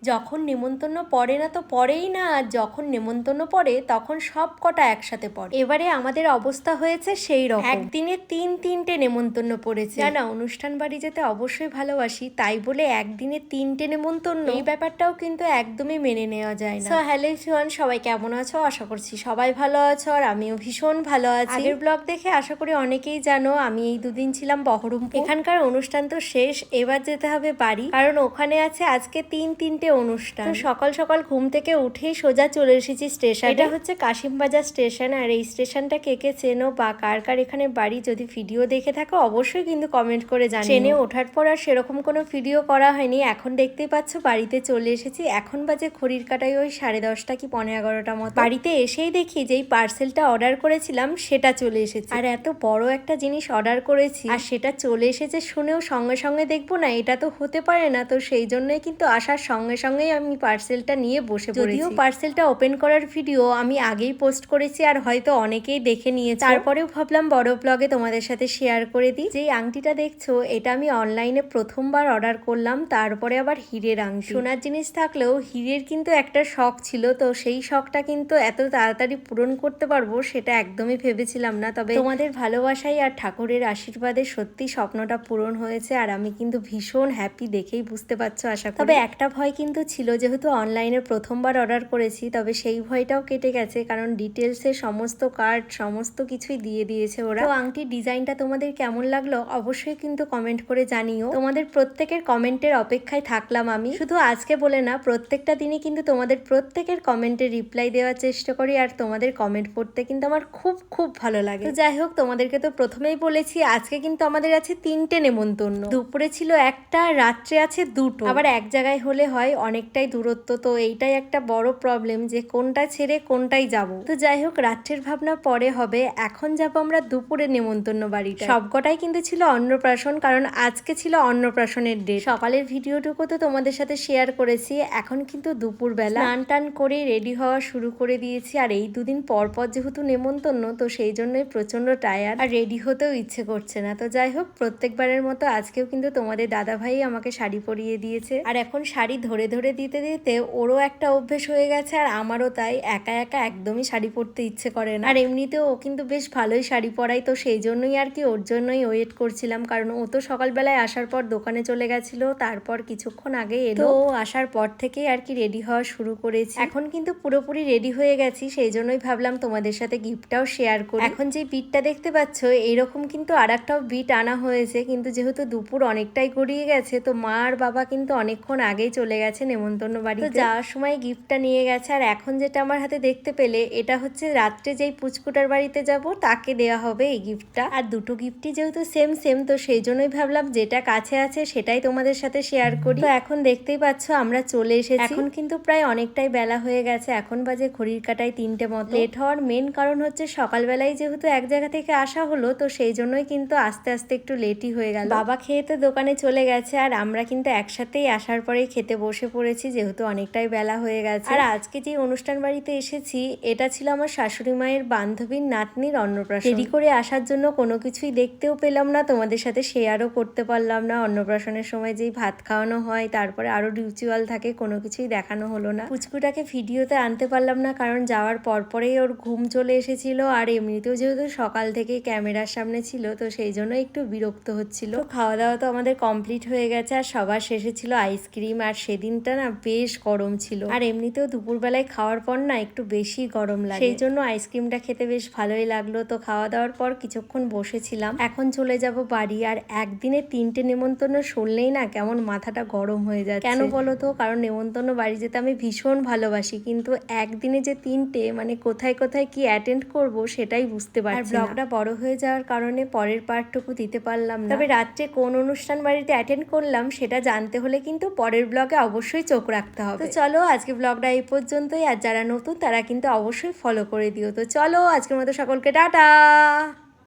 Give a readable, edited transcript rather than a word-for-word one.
যখন নেমন্তন্ন পড়ে না তো পড়েই না, আর যখন নেমন্তন্ন পড়ে তখন সব কটা একসাথে পড়ে। এবারে আমাদের অবস্থা হয়েছে সেই রকম, একদিনে তিনটে নেমন্তন্ন পড়েছে। না অনুষ্ঠান বাড়ি যেতে অবশ্যই ভালোবাসি, তাই বলে একদিনে 3টে নেমন্তন্ন, এই ব্যাপারটাও কিন্তু একদমই মেনে নেওয়া যায় না। হ্যালো এভরিওয়ান, সবাই কেমন আছো? আশা করছি সবাই ভালো আছো, আর আমিও ভীষণ ভালো আছি। আগের ব্লগ দেখে আশা করি অনেকেই জানো আমি এই দুদিন ছিলাম বহরমপুর। এখানকার অনুষ্ঠান তো শেষ, এবার যেতে হবে বাড়ি, কারণ ওখানে আছে আজকে তিনটে অনুষ্ঠান। তো সকাল সকাল ঘুম থেকে উঠেই সোজা চলে এসেছি স্টেশন। এটা হচ্ছে কাশিমবাজার স্টেশন, আর এই স্টেশনটা কে কে চেনো বা কার কার এখানে বাড়ি, যদি ভিডিও দেখে থাকো অবশ্যই কিন্তু কমেন্ট করে জানিও। ট্রেনে ওঠার পর আর সেরকম কোনো ভিডিও করা হয়নি, এখন দেখতেই পাচ্ছ বাড়িতে চলে এসেছি। এখন বাজে ঘড়ির কাটায় ওই 10:30 কি 11:15 মতো। বাড়িতে এসেই দেখি যেই পার্সেলটা অর্ডার করেছিলাম সেটা চলে এসেছে, আর এত বড় একটা জিনিস অর্ডার করেছি আর সেটা চলে এসেছে শুনেও সঙ্গে সঙ্গে দেখবো না, এটা তো হতে পারে না। তো সেই জন্যই কিন্তু আসার সঙ্গে সঙ্গেই আমি পার্সেলটা নিয়ে বসে পড়েছি। যদিও পার্সেলটা ওপেন করার ভিডিও আমি আগেই পোস্ট করেছি আর হয়তো অনেকেই দেখে নিয়েছে, তারপরেও ভাবলাম বড় ব্লগে তোমাদের সাথে শেয়ার করে দিই। যেই আংটিটা দেখছো এটা আমি অনলাইনে প্রথমবার অর্ডার করলাম, তারপরে আবার হীরের আংটি। সোনার জিনিস থাকলেও হীরের কিন্তু একটা শখ ছিল, তো সেই শখটা কিন্তু এত তাড়াতাড়ি পূরণ করতে পারবো সেটা একদমই ভেবেছিলাম না। তবে তোমাদের ভালোবাসাই আর ঠাকুরের আশীর্বাদে সত্যি স্বপ্নটা পূরণ হয়েছে, আর আমি কিন্তু ভীষণ হ্যাপি, দেখেই বুঝতে পারছো আশা করি। তবে একটা ভয় কিন্তু ছিল, যেহেতু অনলাইনে প্রথমবার অর্ডার করেছি, তবে সেই ভয়টাও কেটে গেছে, কারণ ডিটেলসে সমস্ত কার্ড সমস্ত কিছুই দিয়ে দিয়েছে ওরা। তো আংটির ডিজাইনটা তোমাদের কেমন লাগলো অবশ্যই কিন্তু কমেন্ট করে জানিও। তোমাদের প্রত্যেকের কমেন্টের অপেক্ষায় থাকলাম আমি, শুধু আজকে বলে না প্রত্যেকটা দিনই কিন্তু তোমাদের প্রত্যেকের কমেন্টের রিপ্লাই দেওয়ার চেষ্টা করি, আর তোমাদের কমেন্ট পড়তে কিন্তু আমার খুব খুব ভালো লাগে। তো যাই হোক, তোমাদেরকে তো প্রথমেই বলেছি আজকে কিন্তু আমাদের আছে 3টে নেমন্তন্ন। দুপুরে ছিল একটা, রাত্রে আছে 2টো। আবার এক জায়গায় হলে হয় অনেকটাই দূরত্ব, তো এইটাই একটা বড় প্রবলেম যে কোনটা ছেড়ে কোনটাই যাব। তো যাই হোক, রাত্রের ভাবনা পরে হবে, এখন যাব আমরা দুপুরে নেমন্তন্ন বাড়িটা। সবকটাই কিন্তু ছিল অন্নপ্রাশন, কারণ আজকে ছিল অন্নপ্রাশনের ডেট। সকালের ভিডিওটুকু তো তোমাদের সাথে শেয়ার করেছি, এখন কিন্তু দুপুরবেলা স্নান টান করে রেডি হওয়া শুরু করে দিয়েছি। আর এই দুদিন পর পর যেহেতু নেমন্তন্ন, তো সেই জন্যই প্রচন্ড টায়ার্ড, আর রেডি হতেও ইচ্ছে করছে না। তো যাই হোক, প্রত্যেকবারের মতো আজকেও কিন্তু তোমাদের দাদা ভাই আমাকে শাড়ি পরিয়ে দিয়েছে, আর এখন শাড়ি ধরে ধরে দিতে দিতে ওরও একটা অভ্যেস হয়ে গেছে, আর আমারও তাই। একা একা একদমই শাড়ি পরতে ইচ্ছে করে না, আর এমনিতেও ও কিন্তু বেশ ভালোই শাড়ি পরায়, তো সেই জন্যই আর কি ওর জন্যই ওয়েট করছিলাম, কারণ ও তো সকালবেলায় আসার পর দোকানে চলে গেছিল, তারপর কিছুক্ষণ আগে এলো। তো আসার পর থেকেই আর কি রেডি হওয়া শুরু করেছি। এখন কিন্তু পুরোপুরি রেডি হয়ে গেছি, সেই জন্যই ভাবলাম তোমাদের সাথে গিফটটাও শেয়ার করি। এখন যে বিটটা দেখতে পাচ্ছ এইরকম কিন্তু আর একটাও বিট আনা হয়েছে, কিন্তু যেহেতু দুপুর অনেকটাই গড়িয়ে গেছে, তো মা আর বাবা কিন্তু অনেকক্ষণ আগেই চলে গেছে নেমন্তন্ন বাড়িতে। তো যাওয়ার সময় গিফটটা নিয়ে গেছে, আর এখন যেটা আমার হাতে দেখতে পেলে এটা হচ্ছে রাত্রে যেই পুচকুটার বাড়িতে যাব তাকে দেওয়া হবে এই গিফটটা। আর দুটো গিফটই যেহেতু সেম সেম, তো সেই জন্যই ভাবলাম যেটা কাছে আছে সেটাই তোমাদের সাথে শেয়ার করি। তো এখন দেখতেই পাচ্ছ আমরা চলে এসেছি, এখন কিন্তু প্রায় অনেকটাই বেলা হয়ে গেছে, এখন বাজে ঘড়ির কাটায় 3টে মতো। লেট হওয়ার মেন কারণ হচ্ছে সকালবেলায় যেহেতু এক জায়গা থেকে আসা হলো, তো সেই জন্যই কিন্তু আস্তে আস্তে একটু লেটই হয়ে গেল। বাবা খেয়ে তো দোকানে চলে গেছে, আর আমরা কিন্তু একসাথেই আসার পরেই খেতে বসে পড়েছি, যেহেতু অনেকটাই বেলা হয়ে গেছে। আর আজকে যে অনুষ্ঠান বাড়িতে এসেছি এটা ছিল আমার শাশুড়ি মায়ের বান্ধবীর নাতনির অন্নপ্রাশন। দেরি করে আসার জন্য কোনো কিছুই দেখতেও পেলাম না, তোমাদের সাথে শেয়ারও করতে পারলাম না। অন্নপ্রাশনের সময় যেই ভাত খাওয়ানো হয়, তারপরে আরো রিচুয়াল থাকে, কোনো কিছুই দেখানো হলো না। পুচকুটাকে ভিডিওতে আনতে পারলাম না, কারণ যাওয়ার পরপরেই ওর ঘুম চলে এসেছিল, আর এমনিতেও যেহেতু সকাল থেকেই ক্যামেরার সামনে ছিল, তো সেই জন্য একটু বিরক্ত হচ্ছিল। খাওয়া দাওয়া তো আমাদের কমপ্লিট হয়ে গেছে, আর সবার শেষে ছিল আইসক্রিম, আর সেদিনটা না বেশ গরম ছিল, আর এমনিতেও দুপুরবেলায় খাওয়ার পর না একটু বেশি গরম লাগে, সেই জন্য আইসক্রিমটা খেতে বেশ ভালোই লাগলো। তো খাওয়া দাওয়ার পর কিছুক্ষণ বসেছিলাম, এখন চলে যাব বাড়ি। আর একদিনে 3টে নেমন্তন্ন শুনলেই না কেমন মাথাটা গরম হয়ে যাচ্ছে। কেন বলো তো? কারণ নেমন্তন্ন বাড়ি যেতে আমি ভীষণ ভালোবাসি, কিন্তু একদিনে যে 3টে, মানে কোথায় কোথায় কি অ্যাটেন্ড করব সেটাই বুঝতে পারছি না। আর ব্লগটা বড় হয়ে যাওয়ার কারণে পরের পার্টটুকু দিতে পারলাম না। তবে রাত্রে কোন অনুষ্ঠান বাড়িতে অ্যাটেন্ড করলাম সেটা জানতে হলে কিন্তু পরের ব্লগে অবশ্যই চোখ রাখতে হবে। তো চলো আজকে ব্লগটা এই পর্যন্তই, আর যারা নতুন তারা কিন্তু অবশ্যই ফলো করে দিও। তো চলো আজকের মতো সকলকে টাটা।